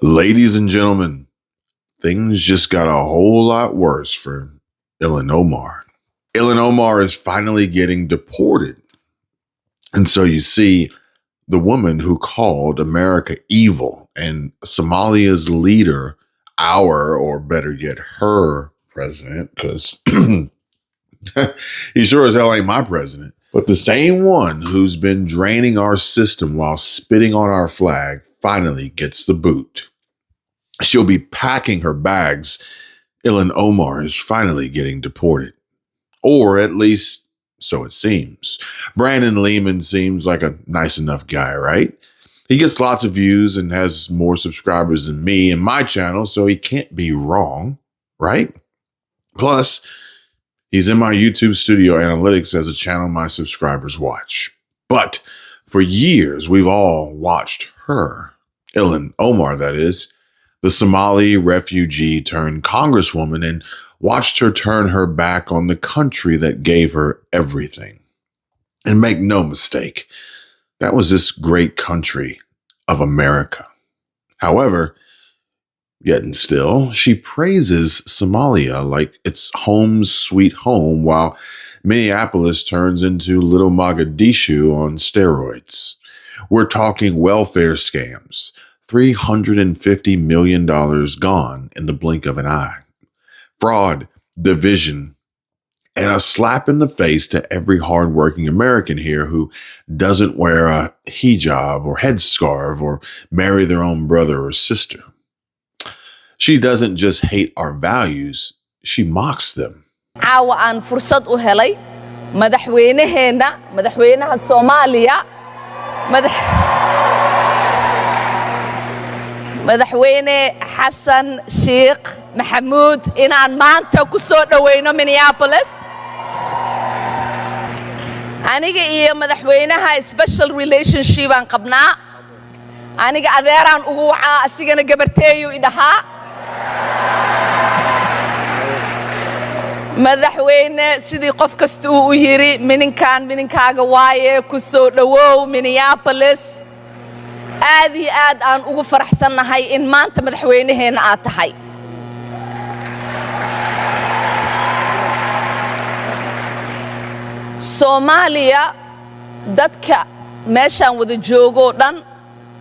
Ladies and gentlemen, things just got a whole lot worse for Ilhan Omar. Ilhan Omar is finally getting deported. And so you see, the woman who called America evil and Somalia's leader, or better yet, her president, because he sure as hell ain't my president, but the same one who's been draining our system while spitting on our flag finally gets the boot. She'll be packing her bags. Ilhan Omar is finally getting deported. Or at least so it seems. Brandon Lehman seems like a nice enough guy, right? He gets lots of views and has more subscribers than me and my channel, so he can't be wrong, right? Plus, he's in my YouTube studio analytics as a channel my subscribers watch. But for years, we've all watched her, Ilhan Omar, that is, the Somali refugee turned Congresswoman, and watched her turn her back on the country that gave her everything. And make no mistake, that was this great country of America. However, yet and still, she praises Somalia like it's home sweet home, while Minneapolis turns into Little Mogadishu on steroids. We're talking welfare scams, $350 million gone in the blink of an eye. Fraud, division, and a slap in the face to every hardworking American here who doesn't wear a hijab or headscarf or marry their own brother or sister. She doesn't just hate our values, she mocks them. caawa aan fursad u helay madaxweynaha Soomaaliya madaxweyne Xasan Sheikh Maxamuud inaan maanta ku soo dhaweyno Minneapolis. Aniga iyo madaxweynaha special relationship aan qabnaa. Aniga adeeraan ugu wacaa asigana gabarteeyo idhahaa. madaxweyne sidii qof kasta uu yiri mininkaaga waaye ku soo dhawow Minneapolis. aad iyo aad aan ugu faraxsanahay in maanta madaxweynaheena aad tahay. Soomaaliya dadka meeshaan wada joogo dhan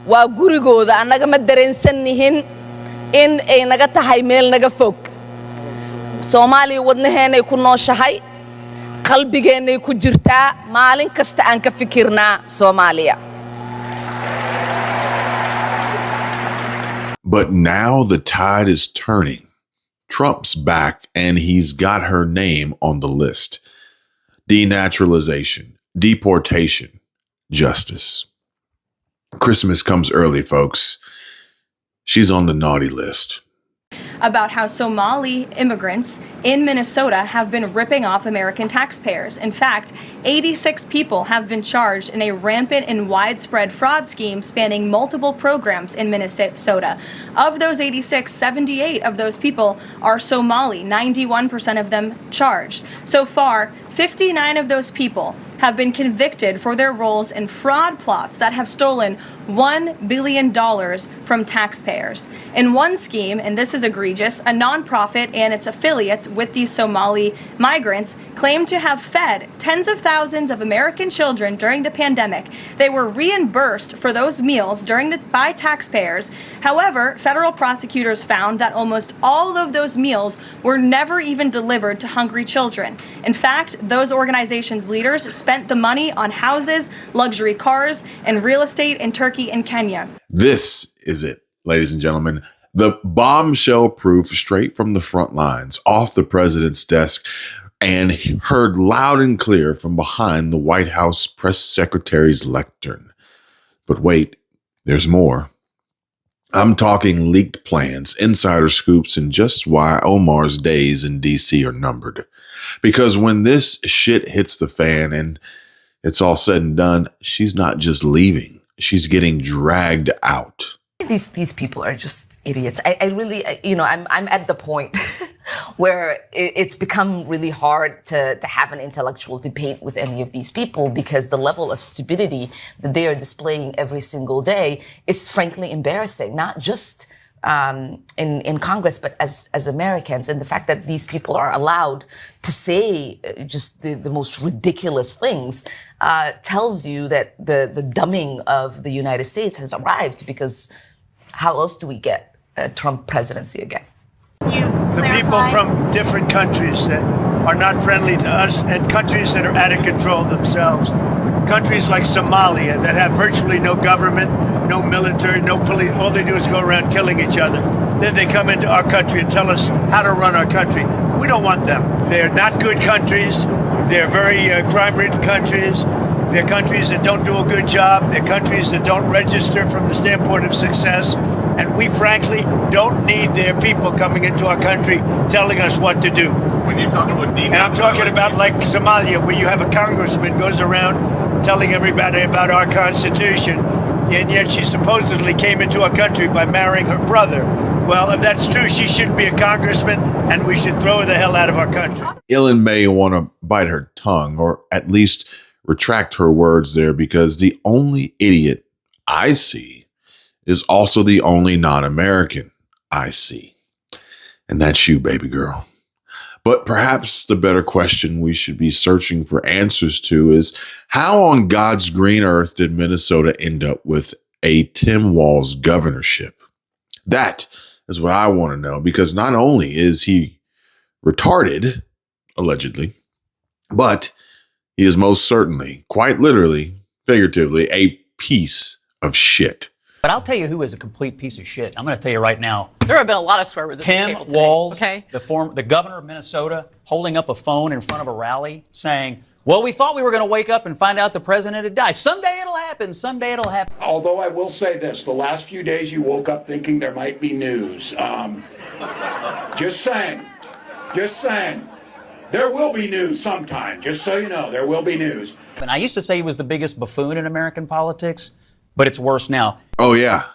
waa gurigooda, annaga ma dareensannihin in ay naga tahay meel naga fog. Soomaaliya wadnaheenay ku nooshahay, qalbigeenay ku jirtaa, maalin kasta aan ka fikirnaa Soomaaliya. But now the tide is turning. Trump's back and he's got her name on the list. Denaturalization, deportation, justice. Christmas comes early, folks. She's on the naughty list. About how Somali immigrants in Minnesota have been ripping off American taxpayers. In fact, 86 people have been charged in a rampant and widespread fraud scheme spanning multiple programs in Minnesota. Of those 86, 78 of those people are Somali, 91% of them charged. So far, 59 of those people have been convicted for their roles in fraud plots that have stolen $1 billion from taxpayers. In one scheme, and this is egregious, a nonprofit and its affiliates with these Somali migrants claimed to have fed tens of thousands of American children during the pandemic. They were reimbursed for those meals by taxpayers. However, federal prosecutors found that almost all of those meals were never even delivered to hungry children. In fact, those organizations' leaders spent the money on houses, luxury cars, and real estate in Turkey and Kenya. This is it, ladies and gentlemen. The bombshell proof straight from the front lines, off the president's desk, and heard loud and clear from behind the White House press secretary's lectern. But wait, there's more. I'm talking leaked plans, insider scoops, and just why Omar's days in D.C. are numbered. Because when this shit hits the fan and it's all said and done, she's not just leaving. She's getting dragged out. These people are just idiots. I really, I'm at the point where it's become really hard to have an intellectual debate with any of these people, because the level of stupidity that they are displaying every single day is frankly embarrassing, not just in Congress, but as Americans, and the fact that these people are allowed to say just the most ridiculous things tells you that the dumbing of the United States has arrived, because how else do we get a Trump presidency again? The people from different countries that are not friendly to us, and countries that are out of control themselves. Countries like Somalia that have virtually no government, no military, no police. All they do is go around killing each other. Then they come into our country and tell us how to run our country. We don't want them. They're not good countries. They're very crime-ridden countries. They're countries that don't do a good job. They're countries that don't register from the standpoint of success. And we, frankly, don't need their people coming into our country telling us what to do. When you talk about and I'm talking about like Somalia, where you have a congressman goes around telling everybody about our Constitution, and yet she supposedly came into our country by marrying her brother. Well, if that's true, she shouldn't be a congressman, and we should throw her the hell out of our country. Ellen may want to bite her tongue, or at least retract her words there, because the only idiot I see is also the only non-American I see. And that's you, baby girl. But perhaps the better question we should be searching for answers to is, how on God's green earth did Minnesota end up with a Tim Walz governorship? That is what I want to know, because not only is he retarded, allegedly, but he is most certainly, quite literally, figuratively, a piece of shit. But I'll tell you who is a complete piece of shit. I'm going to tell you right now. There have been a lot of swear words at this Tim table today. Walz, Okay. the governor of Minnesota, holding up a phone in front of a rally saying, well, we thought we were going to wake up and find out the president had died. Someday it'll happen. Someday it'll happen. Although I will say this, the last few days you woke up thinking there might be news. Just saying. Just saying. There will be news sometime. Just so you know, there will be news. And I used to say he was the biggest buffoon in American politics, but it's worse now. Oh, yeah.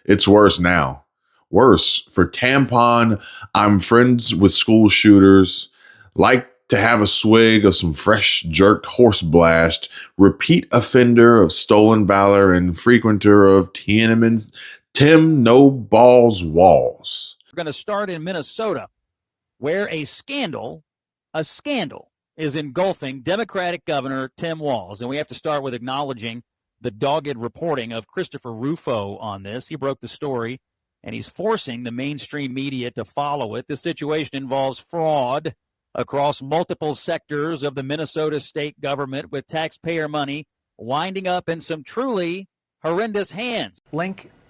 It's worse now. Worse. For tampon, I'm friends with school shooters, like to have a swig of some fresh jerked horse blast, repeat offender of stolen valor, and frequenter of Tiananmen's Tim No Balls Walls. We're going to start in Minnesota, where a scandal is engulfing Democratic Governor Tim Walz. And we have to start with acknowledging the dogged reporting of Christopher Rufo on this. He broke the story, and he's forcing the mainstream media to follow it. This situation involves fraud across multiple sectors of the Minnesota state government, with taxpayer money winding up in some truly horrendous hands.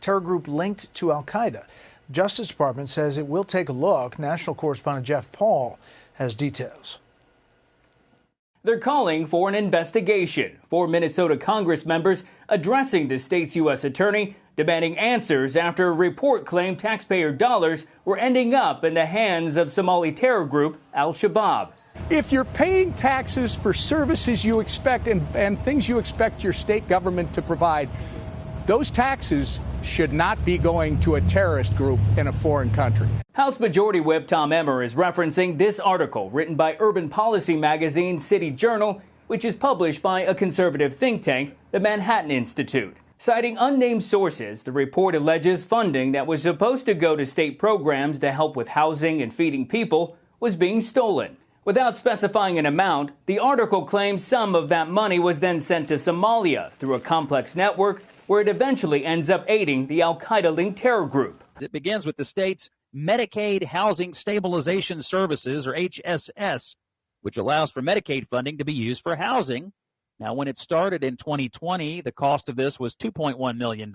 Terror group linked to al-Qaeda. Justice Department says it will take a look. National correspondent Jeff Paul has details. They're calling for an investigation. 4 Minnesota Congress members addressing the state's U.S. attorney, demanding answers after a report claimed taxpayer dollars were ending up in the hands of Somali terror group al-Shabaab. If you're paying taxes for services you expect and things you expect your state government to provide, those taxes should not be going to a terrorist group in a foreign country. House Majority Whip Tom Emmer is referencing this article written by urban policy magazine City Journal, which is published by a conservative think tank, the Manhattan Institute. Citing unnamed sources, the report alleges funding that was supposed to go to state programs to help with housing and feeding people was being stolen. Without specifying an amount, the article claims some of that money was then sent to Somalia through a complex network where it eventually ends up aiding the al-Qaeda-linked terror group. It begins with the state's Medicaid Housing Stabilization Services, or HSS, which allows for Medicaid funding to be used for housing. Now, when it started in 2020, the cost of this was $2.1 million.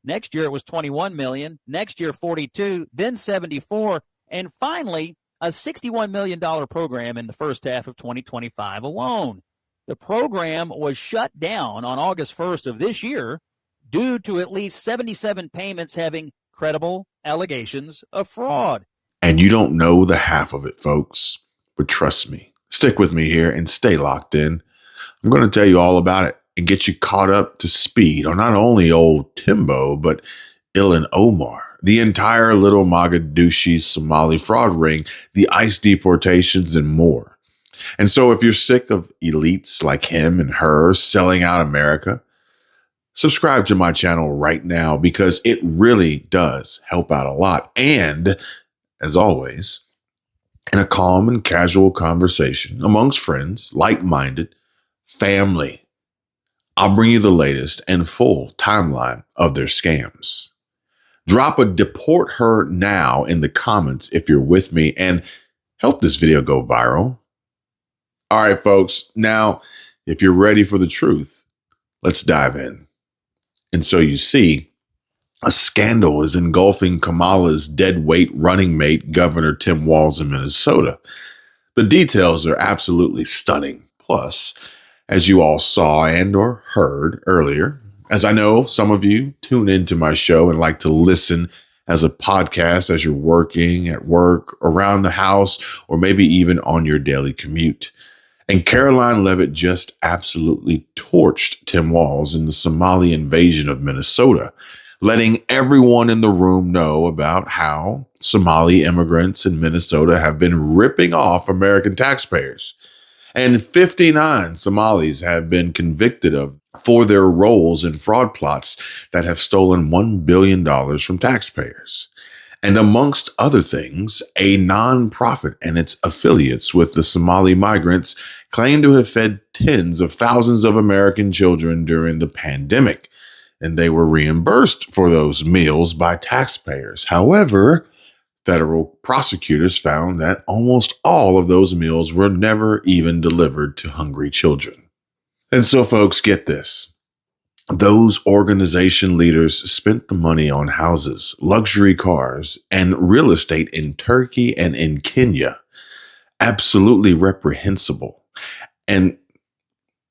Next year, it was $21 million. Next year, $42, then $74, and finally, a $61 million program in the first half of 2025 alone. The program was shut down on August 1st of this year due to at least 77 payments having credible allegations of fraud. And you don't know the half of it, folks. But trust me, stick with me here and stay locked in. I'm going to tell you all about it and get you caught up to speed on not only old Timbo, but Ilhan Omar, the entire little Mogadishu Somali fraud ring, the ICE deportations, and more. And so if you're sick of elites like him and her selling out America, subscribe to my channel right now because it really does help out a lot. And as always, in a calm and casual conversation amongst friends, like-minded, family, I'll bring you the latest and full timeline of their scams. Drop a deport her now in the comments if you're with me and help this video go viral. All right, folks. Now, if you're ready for the truth, let's dive in. And so you see, a scandal is engulfing Kamala's deadweight running mate, Governor Tim Walz in Minnesota. The details are absolutely stunning. Plus, as you all saw and or heard earlier, as I know some of you tune into my show and like to listen as a podcast as you're working, at work, around the house, or maybe even on your daily commute. And Karoline Leavitt just absolutely torched Tim Walz in the Somali invasion of Minnesota, letting everyone in the room know about how Somali immigrants in Minnesota have been ripping off American taxpayers. And 59 Somalis have been convicted for their roles in fraud plots that have stolen $1 billion from taxpayers. And amongst other things, a nonprofit and its affiliates with the Somali migrants claim to have fed tens of thousands of American children during the pandemic, and they were reimbursed for those meals by taxpayers. However, federal prosecutors found that almost all of those meals were never even delivered to hungry children. And so, folks, get this. Those organization leaders spent the money on houses, luxury cars, and real estate in Turkey and in Kenya. Absolutely reprehensible. And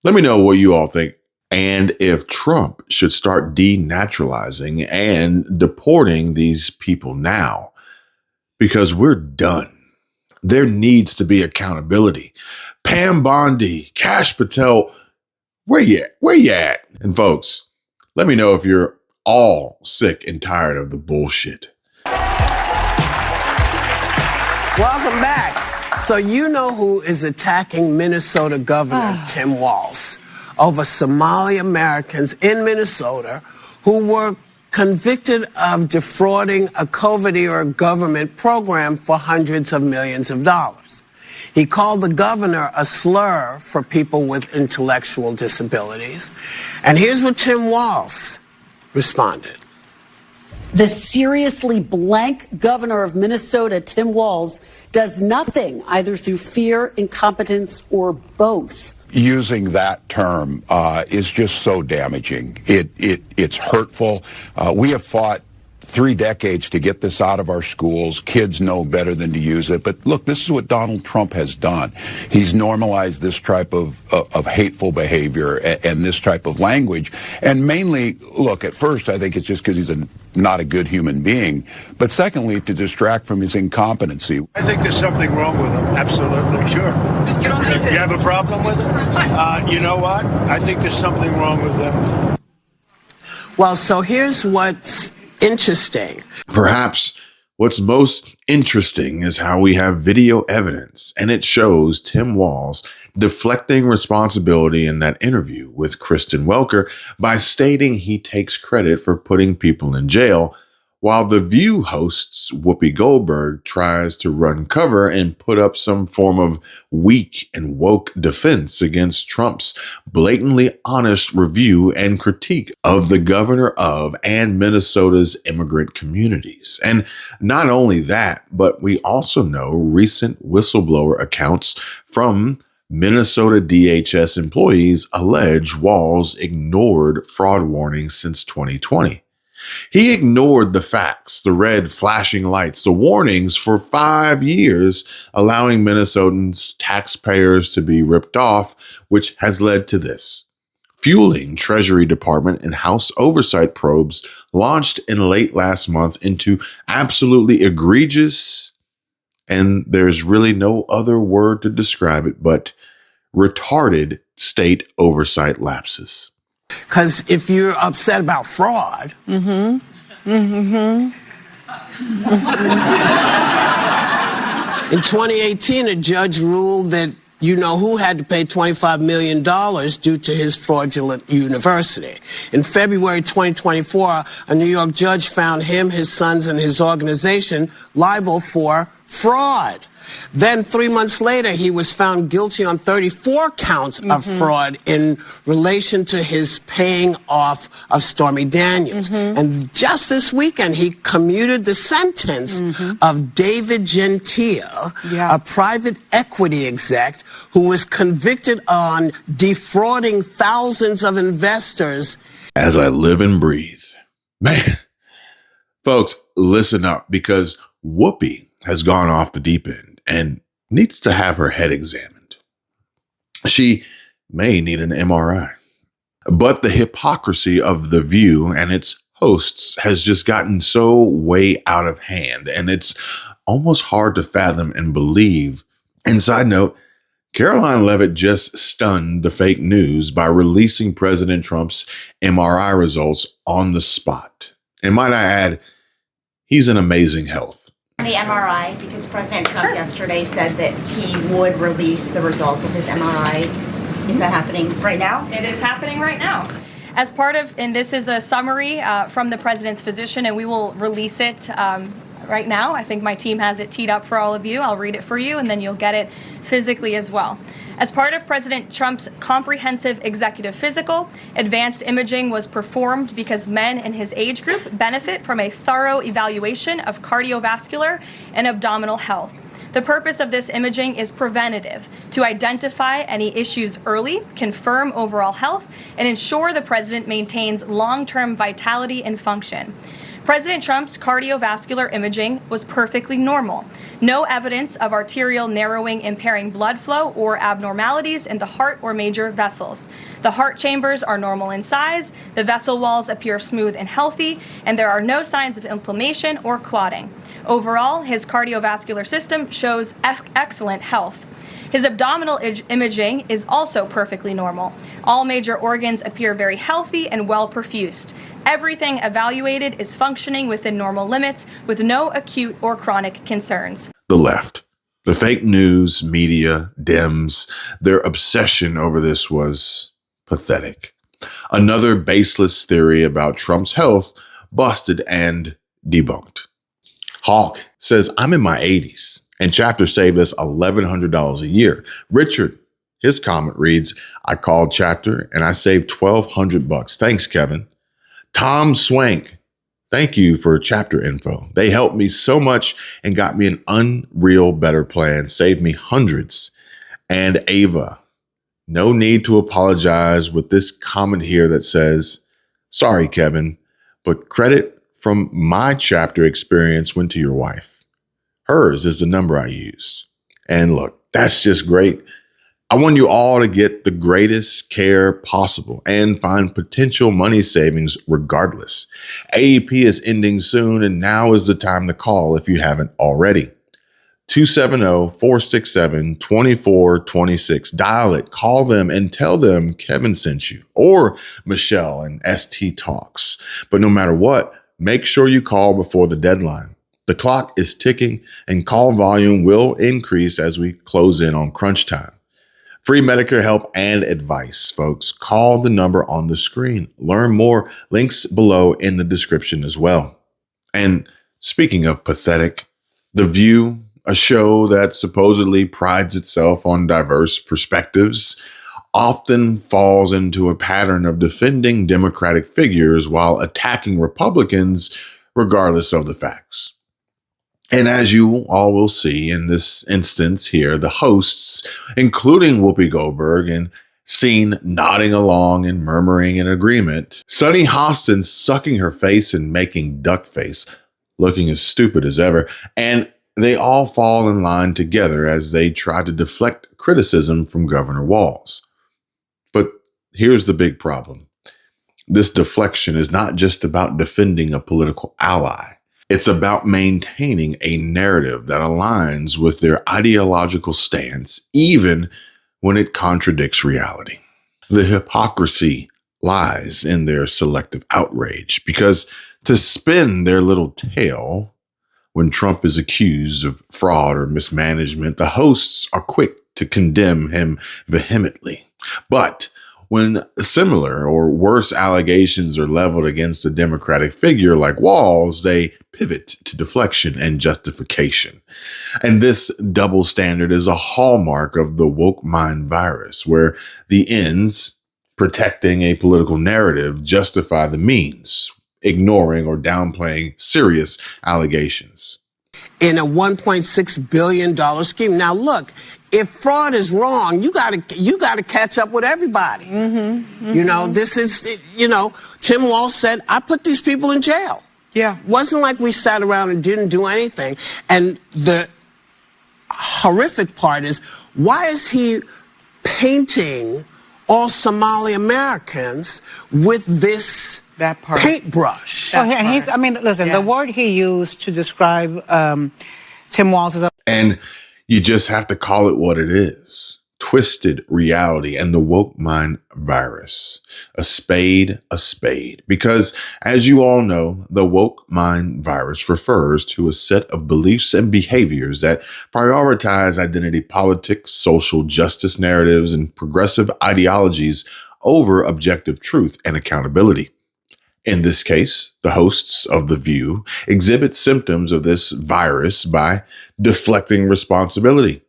let me know what you all think. And if Trump should start denaturalizing and deporting these people now, because we're done. There needs to be accountability. Pam Bondi, Kash Patel, where you at? Where you at? And folks, let me know if you're all sick and tired of the bullshit. Welcome back. So you know who is attacking Minnesota Governor Tim Walz over Somali Americans in Minnesota who were convicted of defrauding a COVID-era government program for hundreds of millions of dollars. He called the governor a slur for people with intellectual disabilities. And here's what Tim Walz responded. The seriously blank governor of Minnesota, Tim Walz, does nothing either through fear, incompetence, or both. Using that term is just so damaging. It's hurtful. We have fought 3 decades to get this out of our schools. Kids know better than to use it. But look, this is what Donald Trump has done. He's normalized this type of hateful behavior and this type of language. And mainly, look, at first, I think it's just because he's not a good human being. But secondly, to distract from his incompetency. I think there's something wrong with him. Absolutely, sure. You don't think You have a problem with it? You know what? I think there's something wrong with him. Well, so here's what's interesting. Perhaps what's most interesting is how we have video evidence, and it shows Tim Walz deflecting responsibility in that interview with Kristen Welker by stating he takes credit for putting people in jail, while The View host's Whoopi Goldberg tries to run cover and put up some form of weak and woke defense against Trump's blatantly honest review and critique of the governor of and Minnesota's immigrant communities. And not only that, but we also know recent whistleblower accounts from Minnesota DHS employees allege Walz ignored fraud warnings since 2020. He ignored the facts, the red flashing lights, the warnings for 5 years, allowing Minnesotans taxpayers to be ripped off, which has led to this. Fueling Treasury Department and House oversight probes launched in late last month into absolutely egregious, and there's really no other word to describe it, but retarded state oversight lapses. Because if you're upset about fraud, in 2018, a judge ruled that you know who had to pay $25 million due to his fraudulent university. In February 2024, a New York judge found him, his sons, and his organization liable for fraud. Then 3 months later, he was found guilty on 34 counts of fraud in relation to his paying off of Stormy Daniels. And just this weekend, he commuted the sentence of David Gentile, a private equity exec who was convicted on defrauding thousands of investors. As I live and breathe. Man, folks, listen up, because Whoopi has gone off the deep end and needs to have her head examined. She may need an MRI. But the hypocrisy of The View and its hosts has just gotten so way out of hand, and it's almost hard to fathom and believe. And side note, Karoline Leavitt just stunned the fake news by releasing President Trump's MRI results on the spot. And might I add, he's in amazing health. The MRI, because President Trump yesterday said that he would release the results of his MRI. Is that happening right now? It is happening right now. As part of, and this is a summary from the president's physician, and we will release it right now. I think my team has it teed up for all of you. I'll read it for you, and then you'll get it physically as well. As part of President Trump's comprehensive executive physical, advanced imaging was performed because men in his age group benefit from a thorough evaluation of cardiovascular and abdominal health. The purpose of this imaging is preventative, to identify any issues early, confirm overall health, and ensure the president maintains long-term vitality and function. President Trump's cardiovascular imaging was perfectly normal. No evidence of arterial narrowing impairing blood flow or abnormalities in the heart or major vessels. The heart chambers are normal in size, the vessel walls appear smooth and healthy, and there are no signs of inflammation or clotting. Overall, his cardiovascular system shows excellent health. His abdominal imaging is also perfectly normal. All major organs appear very healthy and well perfused. Everything evaluated is functioning within normal limits with no acute or chronic concerns. The left, the fake news, media, Dems, their obsession over this was pathetic. Another baseless theory about Trump's health busted and debunked. Hawk says, I'm in my 80s, and Chapter saved us $1,100 a year. Richard, his comment reads, I called Chapter and I saved $1,200. Thanks, Kevin. Tom Swank, thank you for Chapter info. They helped me so much and got me an unreal better plan, saved me hundreds. And Ava, no need to apologize, with this comment here that says, sorry, Kevin, but credit from my Chapter experience went to your wife. Hers is the number I used. And look, that's just great. I want you all to get the greatest care possible and find potential money savings regardless. AEP is ending soon, and now is the time to call if you haven't already. 270-467-2426. Dial it, call them, and tell them Kevin sent you, or Michelle and ST Talks. But no matter what, make sure you call before the deadline. The clock is ticking, and call volume will increase as we close in on crunch time. Free Medicare help and advice, folks. Call the number on the screen. Learn more. Links below in the description as well. And speaking of pathetic, The View, a show that supposedly prides itself on diverse perspectives, often falls into a pattern of defending Democratic figures while attacking Republicans regardless of the facts. And as you all will see in this instance here, the hosts, including Whoopi Goldberg, and seen nodding along and murmuring in agreement, Sunny Hostin sucking her face and making duck face, looking as stupid as ever, and they all fall in line together as they try to deflect criticism from Governor Walz. But here's the big problem. This deflection is not just about defending a political ally. It's about maintaining a narrative that aligns with their ideological stance, even when it contradicts reality. The hypocrisy lies in their selective outrage, because to spin their little tale, When Trump is accused of fraud or mismanagement, the hosts are quick to condemn him vehemently. But when similar or worse allegations are leveled against a Democratic figure like Walz, they pivot to deflection and justification. And this double standard is a hallmark of the woke mind virus, where the ends, protecting a political narrative, justify the means, ignoring or downplaying serious allegations. In a $1.6 billion scheme. Now, look, if fraud is wrong, you got to catch up with everybody. You know, this is, you know, Tim Walz said, I put these people in jail. Yeah. Wasn't like we sat around and didn't do anything. And the horrific part is, why is he painting all Somali Americans with this paintbrush? And he's, I mean, listen, the word he used to describe Tim Walz is And you just have to call it what it is. Twisted reality and the woke mind virus. A spade. Because as you all know, the woke mind virus refers to a set of beliefs and behaviors that prioritize identity politics, social justice narratives, and progressive ideologies over objective truth and accountability. In this case, the hosts of The View exhibit symptoms of this virus by deflecting responsibility.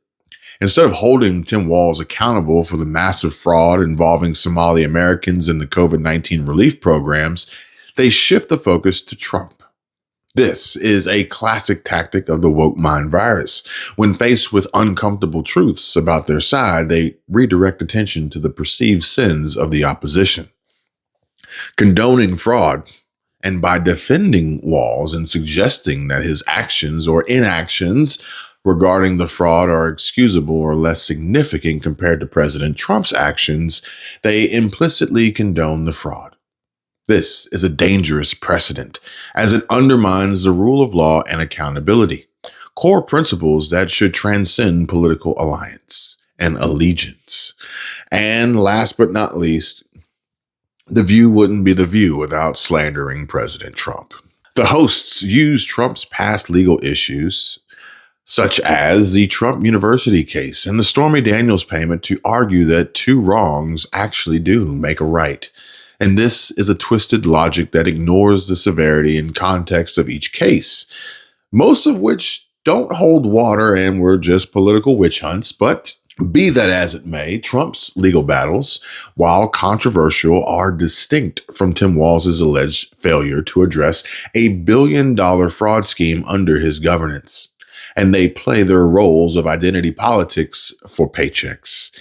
Instead of holding Tim Walz accountable for the massive fraud involving Somali Americans in the COVID-19 relief programs, they shift the focus to Trump. This is a classic tactic of the woke mind virus. When faced with uncomfortable truths about their side, they redirect attention to the perceived sins of the opposition. Condoning fraud, and by defending Walz and suggesting that his actions or inactions regarding the fraud are excusable or less significant compared to President Trump's actions, they implicitly condone the fraud. This is a dangerous precedent, as it undermines the rule of law and accountability, core principles that should transcend political alliance and allegiance. And last but not least, The View wouldn't be The View without slandering President Trump. The hosts use Trump's past legal issues, such as the Trump University case and the Stormy Daniels payment, to argue that two wrongs actually do make a right. And this is a twisted logic that ignores the severity and context of each case, most of which don't hold water and were just political witch hunts. But be that as it may, Trump's legal battles, while controversial, are distinct from Tim Walz's alleged failure to address $1 billion fraud scheme under his governance. And they play their roles of identity politics for paychecks.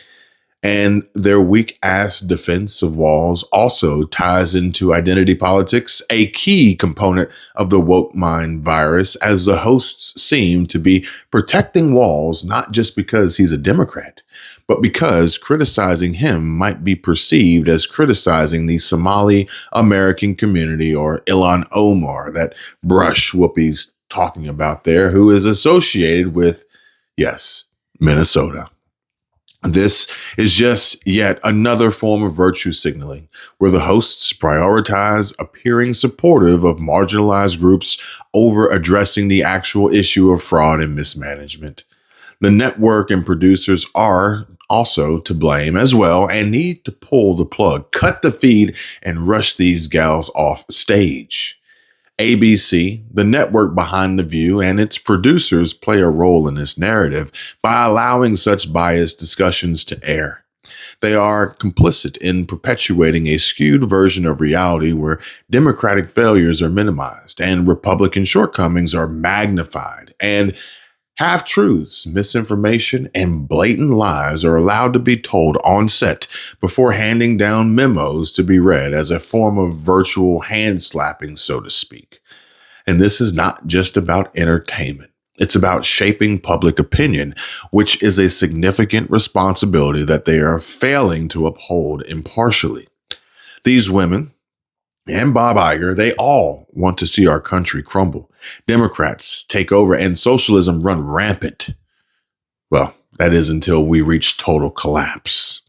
And their weak-ass defense of Walz also ties into identity politics, a key component of the woke mind virus, as the hosts seem to be protecting Walz not just because he's a Democrat, but because criticizing him might be perceived as criticizing the Somali American community, or Ilhan Omar, that brush Whoopi's talking about there, who is associated with, yes, Minnesota. This is just yet another form of virtue signaling, where the hosts prioritize appearing supportive of marginalized groups over addressing the actual issue of fraud and mismanagement. The network and producers are also to blame as well and need to pull the plug, cut the feed, and rush these gals off stage. ABC, the network behind The View, and its producers play a role in this narrative by allowing such biased discussions to air. They are complicit in perpetuating a skewed version of reality where Democratic failures are minimized and Republican shortcomings are magnified, and half-truths, misinformation, and blatant lies are allowed to be told on set before handing down memos to be read as a form of virtual hand-slapping, so to speak. And this is not just about entertainment. It's about shaping public opinion, which is a significant responsibility that they are failing to uphold impartially. These women and Bob Iger, they all want to see our country crumble, Democrats take over, and socialism run rampant. Well, that is until we reach total collapse.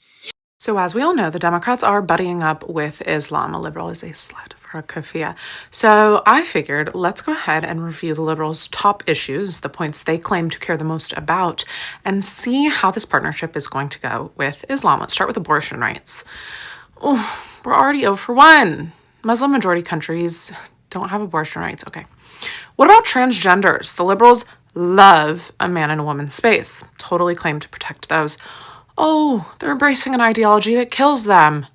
So as we all know, the Democrats are buddying up with Islam. A liberal is a slut for Kafia. So I figured let's go ahead and review the Liberals' top issues, the points they claim to care the most about, and see how this partnership is going to go with Islam. Let's start with abortion rights. Oh, we're already 0 for 1. Muslim majority countries don't have abortion rights. Okay. What about transgenders? The Liberals love a man and a woman space. Totally claim to protect those. Oh, they're embracing an ideology that kills them.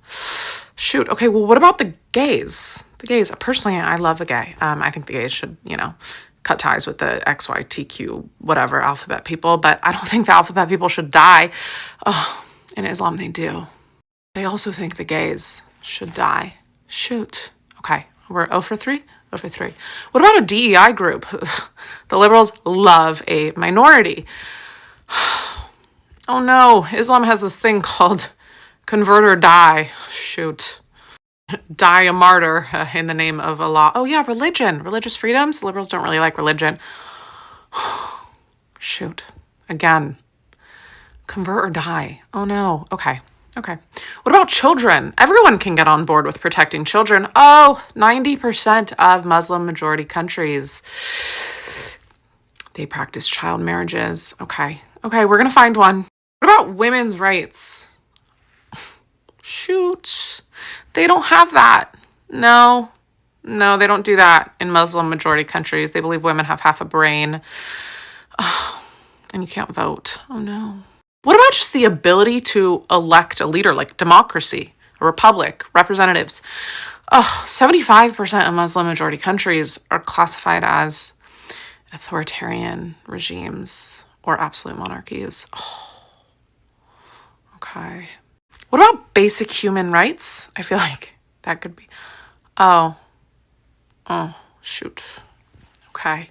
Shoot. Okay, well, what about the gays? The gays. Personally, I love a gay. I think the gays should, cut ties with the XYTQ, whatever, alphabet people, but I don't think the alphabet people should die. Oh, in Islam, they do. They also think the gays should die. Shoot. Okay, we're 0 for 3? 0 for 3. What about a DEI group? The Liberals love a minority. Oh no, Islam has this thing called convert or die. Shoot. Die a martyr in the name of Allah. Oh yeah, religion. Religious freedoms. Liberals don't really like religion. Shoot. Again. Convert or die. Oh no. Okay. What about children? Everyone can get on board with protecting children. Oh, 90% of Muslim majority countries, they practice child marriages. Okay, we're going to find one. What about women's rights? Shoot. They don't have that. No, they don't do that in Muslim majority countries. They believe women have half a brain. Oh, and you can't vote. Oh no. What about just the ability to elect a leader, like democracy, a republic, representatives? Oh, 75% of Muslim majority countries are classified as authoritarian regimes or absolute monarchies. Oh, okay. What about basic human rights? I feel like that could be. Oh, shoot. Okay.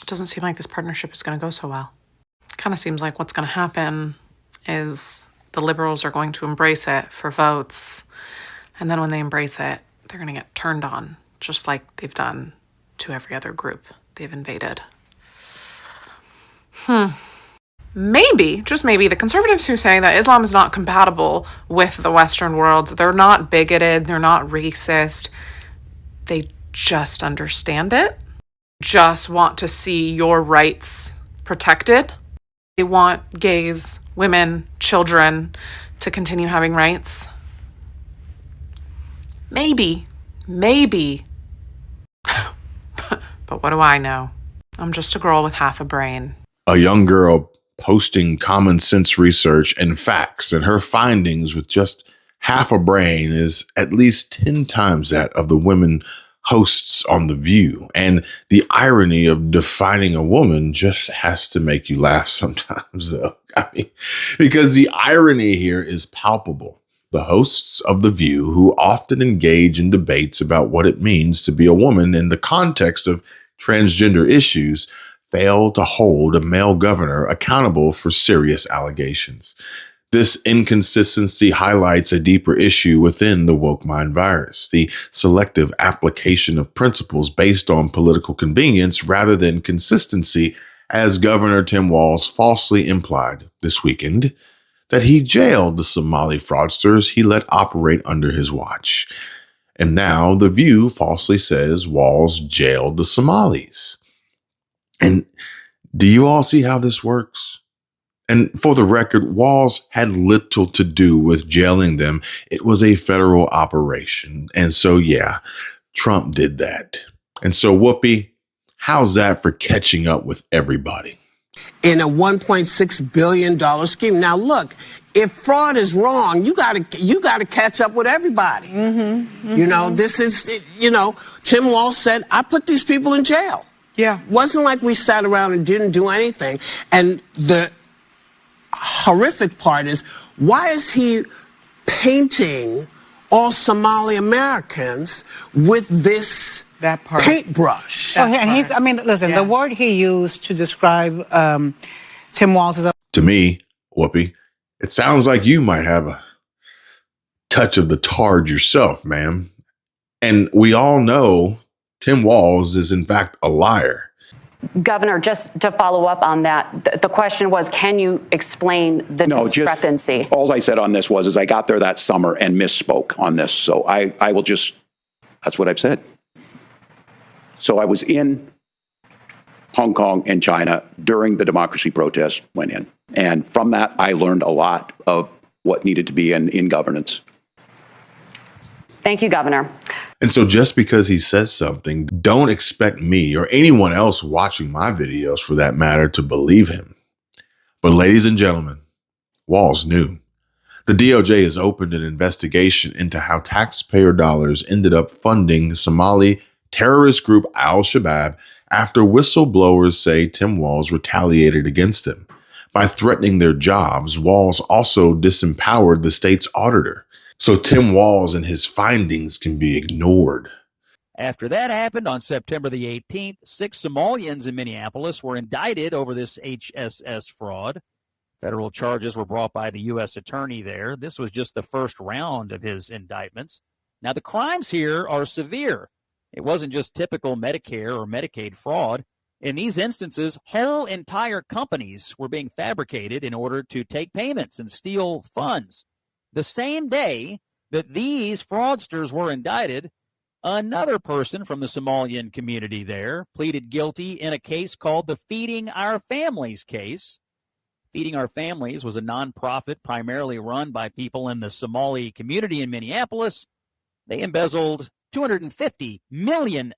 Doesn't seem like this partnership is going to go so well. Kind of seems like what's going to happen is the Liberals are going to embrace it for votes, and then when they embrace it, they're going to get turned on, just like they've done to every other group they've invaded. Maybe, just maybe, the conservatives who say that Islam is not compatible with the Western world, they're not bigoted, they're not racist, they just understand it. Just want to see your rights protected. They want gays, women, children to continue having rights. Maybe. But what do I know? I'm just a girl with half a brain. A young girl posting common sense research and facts, and her findings with just half a brain is at least 10 times that of the women hosts on The View. And the irony of defining a woman just has to make you laugh sometimes, though. I mean, because the irony here is palpable. The hosts of The View, who often engage in debates about what it means to be a woman in the context of transgender issues, fail to hold a male governor accountable for serious allegations. This inconsistency highlights a deeper issue within the woke mind virus, the selective application of principles based on political convenience rather than consistency, as Governor Tim Walz falsely implied this weekend that he jailed the Somali fraudsters he let operate under his watch. And now The View falsely says Walz jailed the Somalis. And do you all see how this works? And for the record, Walz had little to do with jailing them. It was a federal operation. And so, yeah, Trump did that. And so, Whoopi, how's that for catching up with everybody? In a $1.6 billion scheme. Now, look, if fraud is wrong, you got to catch up with everybody. This is, Tim Walz said, I put these people in jail. Yeah. Wasn't like we sat around and didn't do anything. And the horrific part is, why is he painting all Somali Americans with this paintbrush? Listen, the word he used to describe Tim Walz is to me, Whoopi, it sounds like you might have a touch of the tard yourself, ma'am. And we all know Tim Walz is in fact a liar. Governor, just to follow up on that, the question was, can you explain the discrepancy? Just, all I said on this was I got there that summer and misspoke on this. So I will just, that's what I've said. So I was in Hong Kong and China during the democracy protests, went in. And from that, I learned a lot of what needed to be in governance. Thank you, Governor. And so just because he says something, don't expect me or anyone else watching my videos for that matter to believe him. But ladies and gentlemen, Walz knew. The DOJ has opened an investigation into how taxpayer dollars ended up funding the Somali terrorist group Al-Shabaab after whistleblowers say Tim Walz retaliated against him. By threatening their jobs, Walz also disempowered the state's auditor. So Tim Walz and his findings can be ignored. After that happened on September the 18th, 6 Somalians in Minneapolis were indicted over this HSS fraud. Federal charges were brought by the U.S. attorney there. This was just the first round of his indictments. Now, the crimes here are severe. It wasn't just typical Medicare or Medicaid fraud. In these instances, whole entire companies were being fabricated in order to take payments and steal funds. The same day that these fraudsters were indicted, another person from the Somalian community there pleaded guilty in a case called the Feeding Our Families case. Feeding Our Families was a nonprofit primarily run by people in the Somali community in Minneapolis. They embezzled $250 million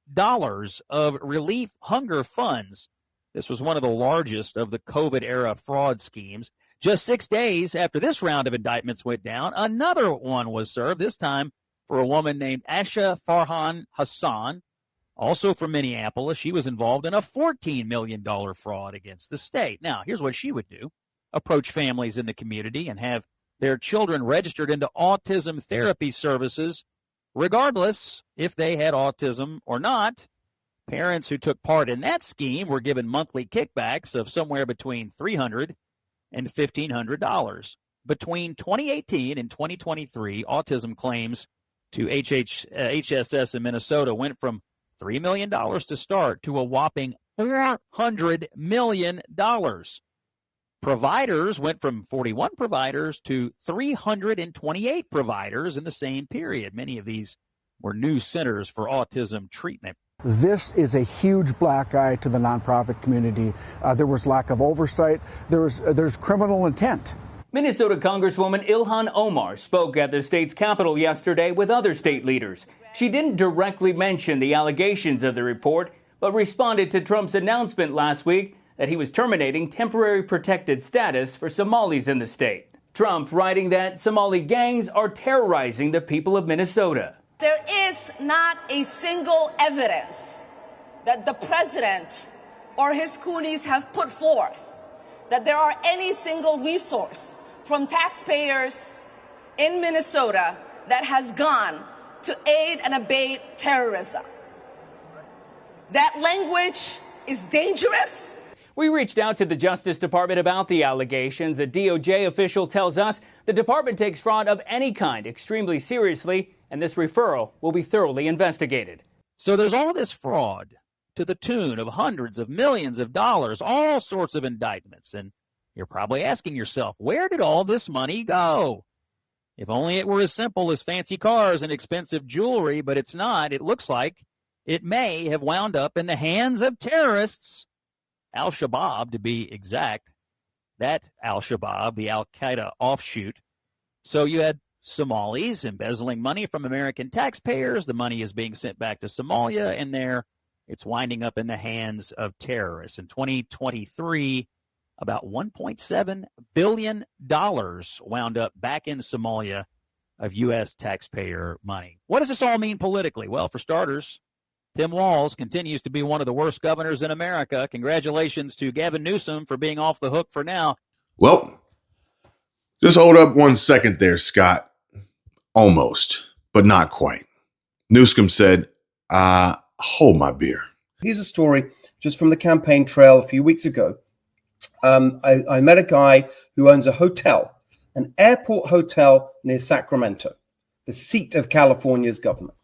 of relief hunger funds. This was one of the largest of the COVID-era fraud schemes. Just 6 days after this round of indictments went down, another one was served, this time for a woman named Asha Farhan Hassan, also from Minneapolis. She was involved in a $14 million fraud against the state. Now, here's what she would do. Approach families in the community and have their children registered into autism therapy services, regardless if they had autism or not. Parents who took part in that scheme were given monthly kickbacks of somewhere between $300 and $1,500. Between 2018 and 2023, autism claims to HSS in Minnesota went from $3 million to start to a whopping $400 million. Providers went from 41 providers to 328 providers in the same period. Many of these were new centers for autism treatment. This is a huge black eye to the nonprofit community. There was lack of oversight. There's criminal intent. Minnesota Congresswoman Ilhan Omar spoke at the state's capitol yesterday with other state leaders. She didn't directly mention the allegations of the report, but responded to Trump's announcement last week that he was terminating temporary protected status for Somalis in the state. Trump writing that Somali gangs are terrorizing the people of Minnesota. There is not a single evidence that the president or his coonies have put forth that there are any single resource from taxpayers in Minnesota that has gone to aid and abet terrorism. That language is dangerous. We reached out to the Justice Department about the allegations. A DOJ official tells us the department takes fraud of any kind extremely seriously, and this referral will be thoroughly investigated. So there's all this fraud to the tune of hundreds of millions of dollars, all sorts of indictments. And you're probably asking yourself, where did all this money go? If only it were as simple as fancy cars and expensive jewelry, but it's not. It looks like it may have wound up in the hands of terrorists. Al-Shabaab, to be exact. That Al-Shabaab, the Al-Qaeda offshoot. So you had Somalis embezzling money from American taxpayers. The money is being sent back to Somalia, and there it's winding up in the hands of terrorists. In 2023, about $1.7 billion wound up back in Somalia of U.S. taxpayer money. What does this all mean politically? Well, for starters, Tim Walz continues to be one of the worst governors in America. Congratulations to Gavin Newsom for being off the hook for now. Well, just hold up 1 second there, Scott. Almost, but not quite. Newsom said, hold my beer. Here's a story just from the campaign trail a few weeks ago. I met a guy who owns a hotel, an airport hotel near Sacramento, the seat of California's government.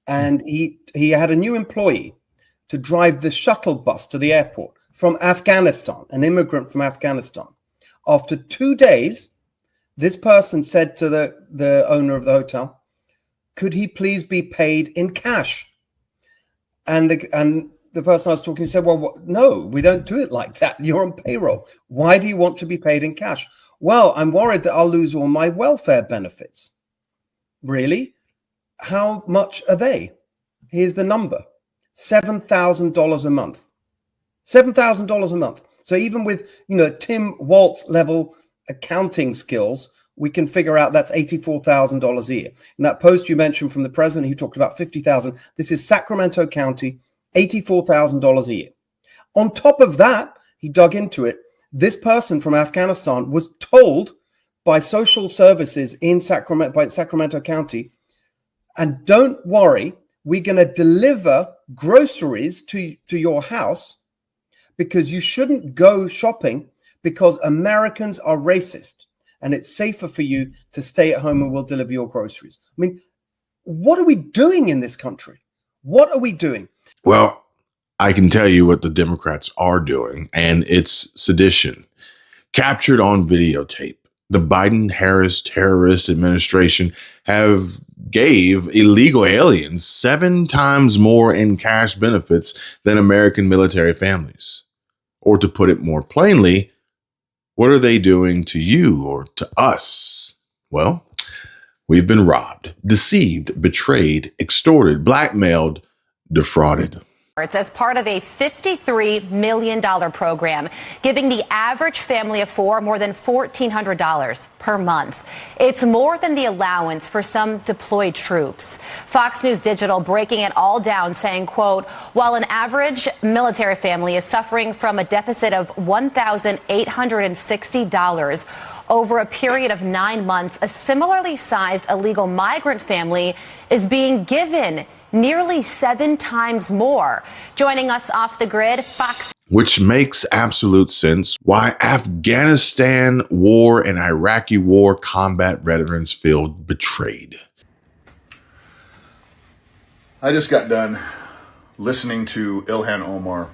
And he had a new employee to drive the shuttle bus to the airport from Afghanistan, an immigrant from Afghanistan. After 2 days, this person said to the owner of the hotel, could he please be paid in cash? And the person I was talking to said, well, no, we don't do it like that. You're on payroll. Why do you want to be paid in cash? Well, I'm worried that I'll lose all my welfare benefits. Really? How much are they? Here's the number. $7,000 a month. $7,000 a month. So even with, Tim Waltz level accounting skills, we can figure out that's $84,000 a year. In that post you mentioned from the president, he talked about $50,000. This is Sacramento County, $84,000 a year. On top of that, he dug into it. This person from Afghanistan was told by social services in Sacramento County, and don't worry, we're going to deliver groceries to your house because you shouldn't go shopping because Americans are racist and it's safer for you to stay at home and we'll deliver your groceries. I mean, what are we doing in this country? What are we doing? Well, I can tell you what the Democrats are doing, and it's sedition. Captured on videotape, the Biden-Harris terrorist administration gave illegal aliens 7 times more in cash benefits than American military families. Or to put it more plainly, what are they doing to you or to us? Well, we've been robbed, deceived, betrayed, extorted, blackmailed, defrauded. It's as part of a $53 million program, giving the average family of 4 more than $1,400 per month. It's more than the allowance for some deployed troops. Fox News Digital breaking it all down, saying, quote, while an average military family is suffering from a deficit of $1,860 over a period of 9 months, a similarly sized illegal migrant family is being given nearly 7 times more. Joining us off the grid, Fox. Which makes absolute sense why Afghanistan war and Iraqi war combat veterans feel betrayed. I just got done listening to Ilhan Omar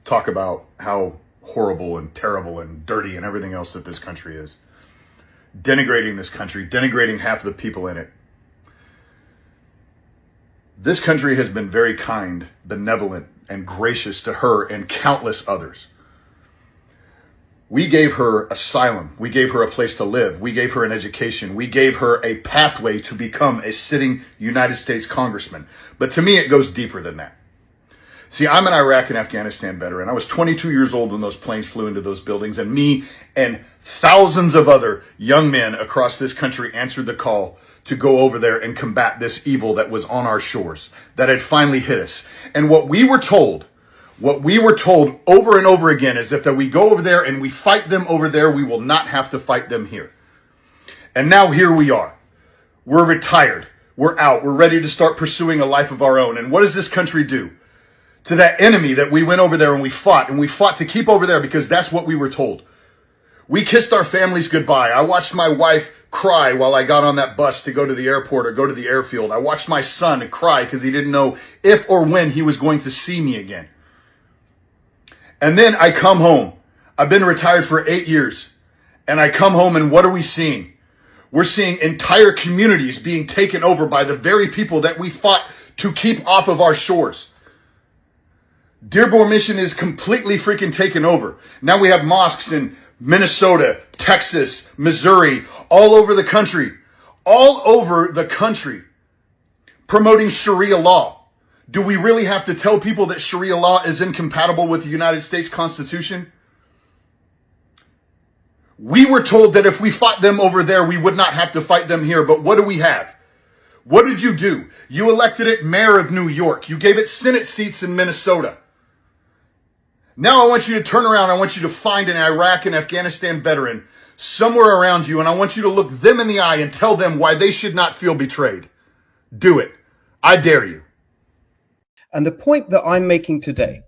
talk about how horrible and terrible and dirty and everything else that this country is. Denigrating this country, denigrating half of the people in it. This country has been very kind, benevolent, and gracious to her and countless others. We gave her asylum. We gave her a place to live. We gave her an education. We gave her a pathway to become a sitting United States congressman. But to me, it goes deeper than that. See, I'm an Iraq and Afghanistan veteran. I was 22 years old when those planes flew into those buildings, and me and thousands of other young men across this country answered the call to go over there and combat this evil that was on our shores, that had finally hit us. And what we were told over and over again is that we go over there and we fight them over there, we will not have to fight them here. And now here we are. We're retired. We're out. We're ready to start pursuing a life of our own. And what does this country do to that enemy that we went over there and we fought to keep over there because that's what we were told? We kissed our families goodbye. I watched my wife cry while I got on that bus to go to the airport or go to the airfield. I watched my son cry because he didn't know if or when he was going to see me again. And then I come home. I've been retired for 8 years. And I come home and what are we seeing? We're seeing entire communities being taken over by the very people that we fought to keep off of our shores. Dearborn Mission is completely freaking taken over. Now we have mosques in Minnesota, Texas, Missouri, all over the country, promoting Sharia law. Do we really have to tell people that Sharia law is incompatible with the United States Constitution? We were told that if we fought them over there, we would not have to fight them here. But what do we have? What did you do? You elected it mayor of New York. You gave it Senate seats in Minnesota. Now I want you to turn around. I want you to find an Iraq and Afghanistan veteran somewhere around you, and I want you to look them in the eye and tell them why they should not feel betrayed. Do it. I dare you. And the point that I'm making today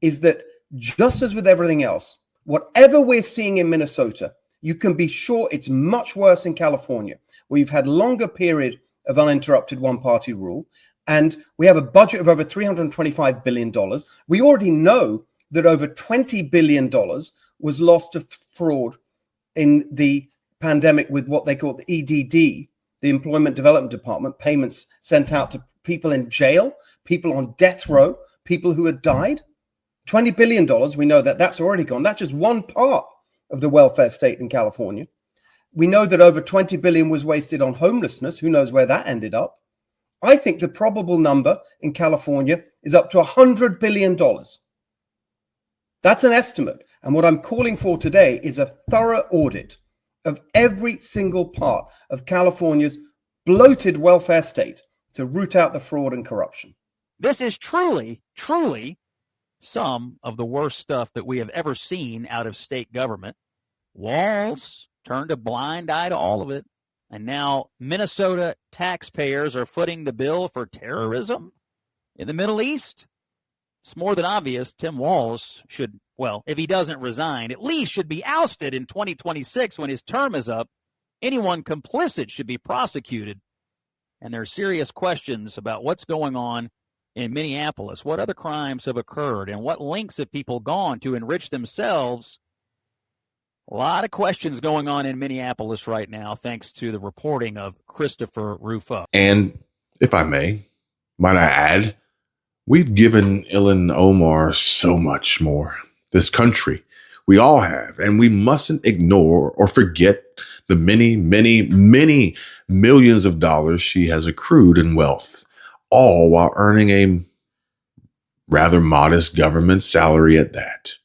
is that just as with everything else, whatever we're seeing in Minnesota, you can be sure it's much worse in California, where you've had longer period of uninterrupted one-party rule, And we have a budget of over $325 billion. We already know that over $20 billion was lost to fraud in the pandemic with what they call the EDD, the Employment Development Department, payments sent out to people in jail, people on death row, people who had died. $20 billion, we know that that's already gone. That's just one part of the welfare state in California. We know that over $20 billion was wasted on homelessness. Who knows where that ended up? I think the probable number in California is up to $100 billion. That's an estimate. And what I'm calling for today is a thorough audit of every single part of California's bloated welfare state to root out the fraud and corruption. This is truly, truly some of the worst stuff that we have ever seen out of state government. Walz turned a blind eye to all of it. And now Minnesota taxpayers are footing the bill for terrorism in the Middle East. It's more than obvious Tim Walz should, well, if he doesn't resign, at least should be ousted in 2026 when his term is up. Anyone complicit should be prosecuted. And there are serious questions about what's going on in Minneapolis. What other crimes have occurred and what lengths have people gone to enrich themselves? A lot of questions going on in Minneapolis right now, thanks to the reporting of Christopher Rufo. And if I may, might I add, we've given Ilhan Omar so much more. This country, we all have, and we mustn't ignore or forget the many, many, many millions of dollars she has accrued in wealth, all while earning a rather modest government salary at that.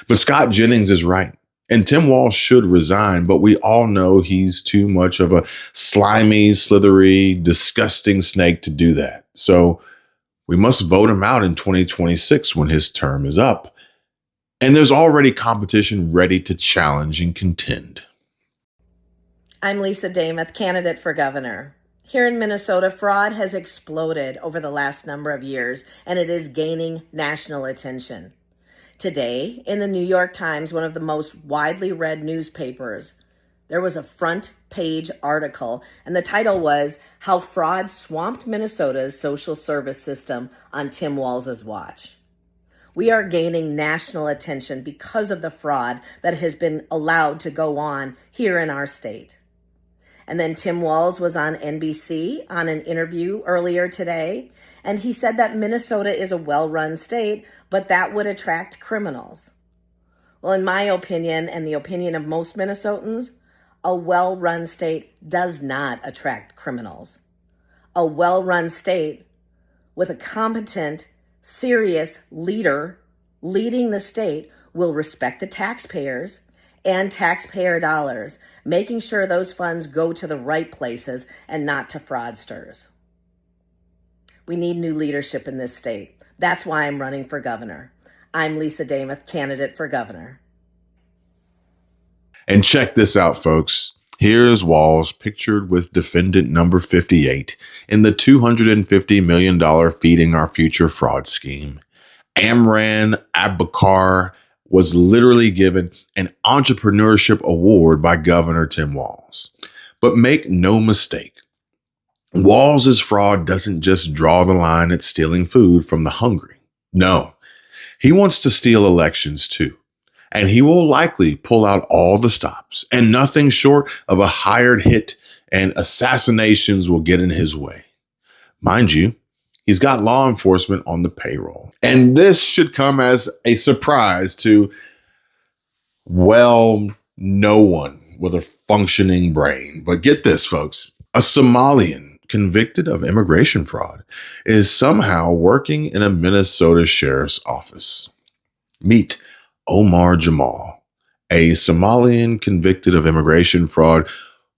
But Scott Jennings is right. And Tim Walz should resign, but we all know he's too much of a slimy, slithery, disgusting snake to do that. So we must vote him out in 2026 when his term is up. And there's already competition ready to challenge and contend. I'm Lisa Dameth, candidate for governor. Here in Minnesota, fraud has exploded over the last number of years, and it is gaining national attention. Today, in the New York Times, one of the most widely read newspapers, there was a front page article, and the title was How Fraud Swamped Minnesota's Social Service System on Tim Walz's Watch. We are gaining national attention because of the fraud that has been allowed to go on here in our state. And then Tim Walz was on NBC on an interview earlier today, and he said that Minnesota is a well-run state, but that would attract criminals. Well, in my opinion, and the opinion of most Minnesotans, a well-run state does not attract criminals. A well-run state with a competent, serious leader leading the state will respect the taxpayers and taxpayer dollars, making sure those funds go to the right places and not to fraudsters. We need new leadership in this state. That's why I'm running for governor. I'm Lisa Dameth, candidate for governor. And check this out, folks. Here's Walz pictured with defendant number 58 in the $250 million Feeding Our Future fraud scheme. Amran Abakar was literally given an entrepreneurship award by Governor Tim Walz. But make no mistake, Walz's fraud doesn't just draw the line at stealing food from the hungry. No, he wants to steal elections too. And he will likely pull out all the stops, and nothing short of a hired hit and assassinations will get in his way. Mind you, he's got law enforcement on the payroll. And this should come as a surprise to, well, no one with a functioning brain. But get this, folks, a Somalian convicted of immigration fraud is somehow working in a Minnesota sheriff's office. Meet Omar Jamal, a Somalian convicted of immigration fraud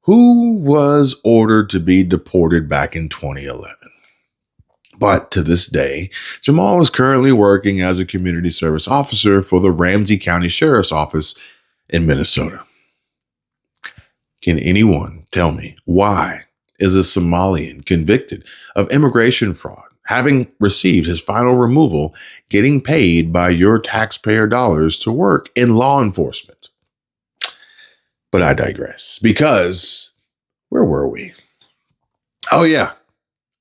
who was ordered to be deported back in 2011. But to this day, Jamal is currently working as a community service officer for the Ramsey County Sheriff's Office in Minnesota. Can anyone tell me why is a Somalian convicted of immigration fraud, having received his final removal, getting paid by your taxpayer dollars to work in law enforcement? But I digress, because where were we? Oh yeah,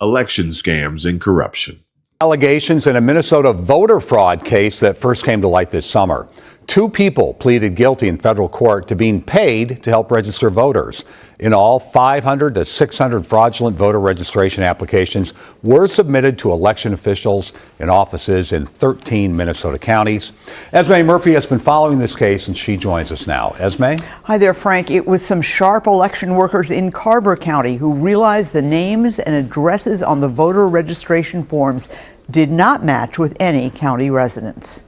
election scams and corruption. Allegations in a Minnesota voter fraud case that first came to light this summer. 2 people pleaded guilty in federal court to being paid to help register voters. In all, 500 to 600 fraudulent voter registration applications were submitted to election officials in offices in 13 Minnesota counties. Esme Murphy has been following this case, and she joins us now. Esme? Hi there, Frank. It was some sharp election workers in Carver County who realized the names and addresses on the voter registration forms did not match with any county residents.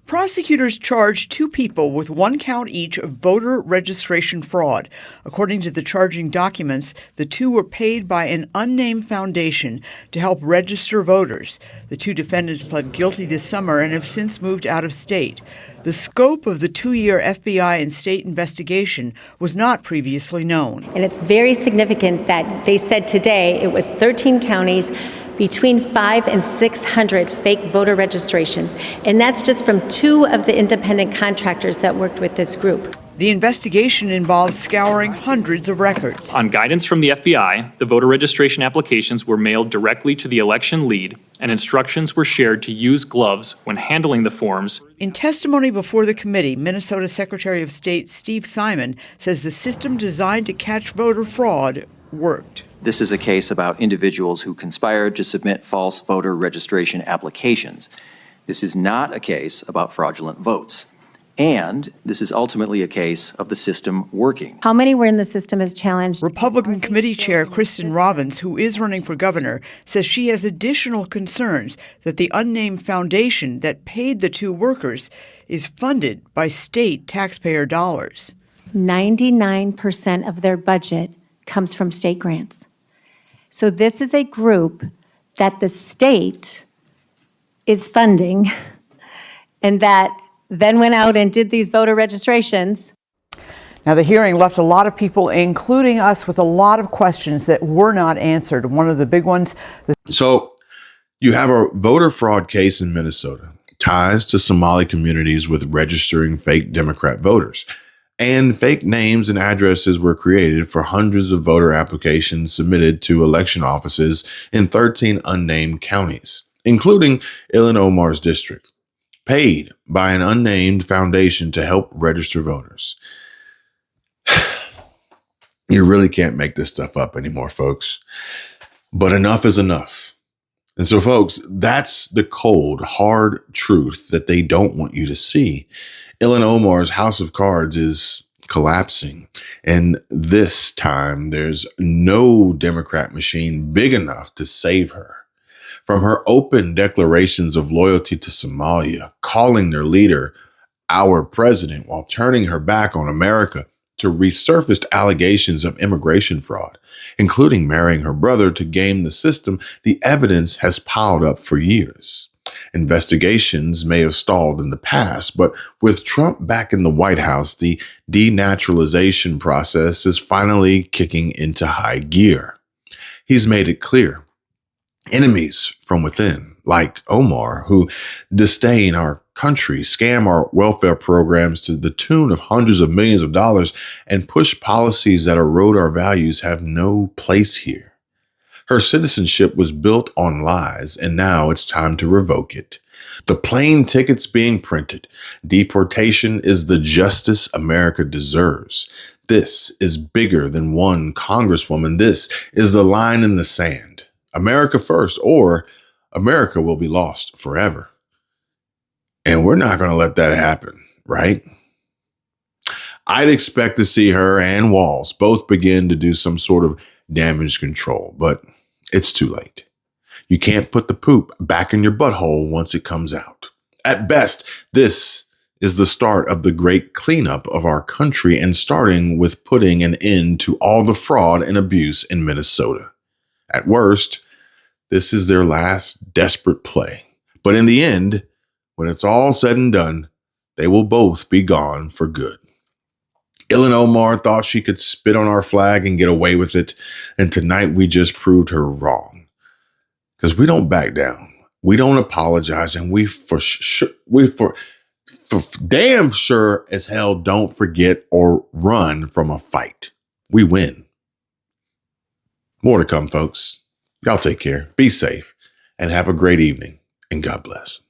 Prosecutors charged 2 people with 1 count each of voter registration fraud. According to the charging documents, the 2 were paid by an unnamed foundation to help register voters. The 2 defendants pled guilty this summer and have since moved out of state. The scope of the 2-year FBI and state investigation was not previously known. And it's very significant that they said today it was 13 counties, between 500 and 600 fake voter registrations. And that's just from 2 of the independent contractors that worked with this group. The investigation involves scouring hundreds of records. On guidance from the FBI, the voter registration applications were mailed directly to the election lead, and instructions were shared to use gloves when handling the forms. In testimony before the committee, Minnesota Secretary of State Steve Simon says the system designed to catch voter fraud worked. This is a case about individuals who conspired to submit false voter registration applications. This is not a case about fraudulent votes. And this is ultimately a case of the system working. How many were in the system is challenged. Republican Committee Chair Kristen Robbins, who is running for governor, says she has additional concerns that the unnamed foundation that paid the 2 workers is funded by state taxpayer dollars. 99% of their budget comes from state grants. So this is a group that the state is funding and that then went out and did these voter registrations. Now, the hearing left a lot of people, including us, with a lot of questions that were not answered. One of the big ones. So you have a voter fraud case in Minnesota, ties to Somali communities with registering fake Democrat voters. And fake names and addresses were created for hundreds of voter applications submitted to election offices in 13 unnamed counties, including Ilhan Omar's district, paid by an unnamed foundation to help register voters. You really can't make this stuff up anymore, folks. But enough is enough. And so, folks, that's the cold, hard truth that they don't want you to see. Ilhan Omar's house of cards is collapsing. And this time, there's no Democrat machine big enough to save her. From her open declarations of loyalty to Somalia, calling their leader our president while turning her back on America, to resurfaced allegations of immigration fraud, including marrying her brother to game the system, the evidence has piled up for years. Investigations may have stalled in the past, but with Trump back in the White House, the denaturalization process is finally kicking into high gear. He's made it clear. Enemies from within, like Omar, who disdain our country, scam our welfare programs to the tune of hundreds of millions of dollars, and push policies that erode our values, have no place here. Her citizenship was built on lies, and now it's time to revoke it. The plane ticket's being printed. Deportation is the justice America deserves. This is bigger than one Congresswoman. This is the line in the sand. America first, or America will be lost forever. And we're not going to let that happen, right? I'd expect to see her and Walz both begin to do some sort of damage control, but it's too late. You can't put the poop back in your butthole once it comes out. At best, this is the start of the great cleanup of our country, and starting with putting an end to all the fraud and abuse in Minnesota. At worst, this is their last desperate play. But in the end, when it's all said and done, they will both be gone for good. Ilhan Omar thought she could spit on our flag and get away with it, and tonight we just proved her wrong. Because we don't back down. We don't apologize, and we for damn sure as hell don't forget or run from a fight. We win. More to come, folks. Y'all take care, be safe, and have a great evening, and God bless.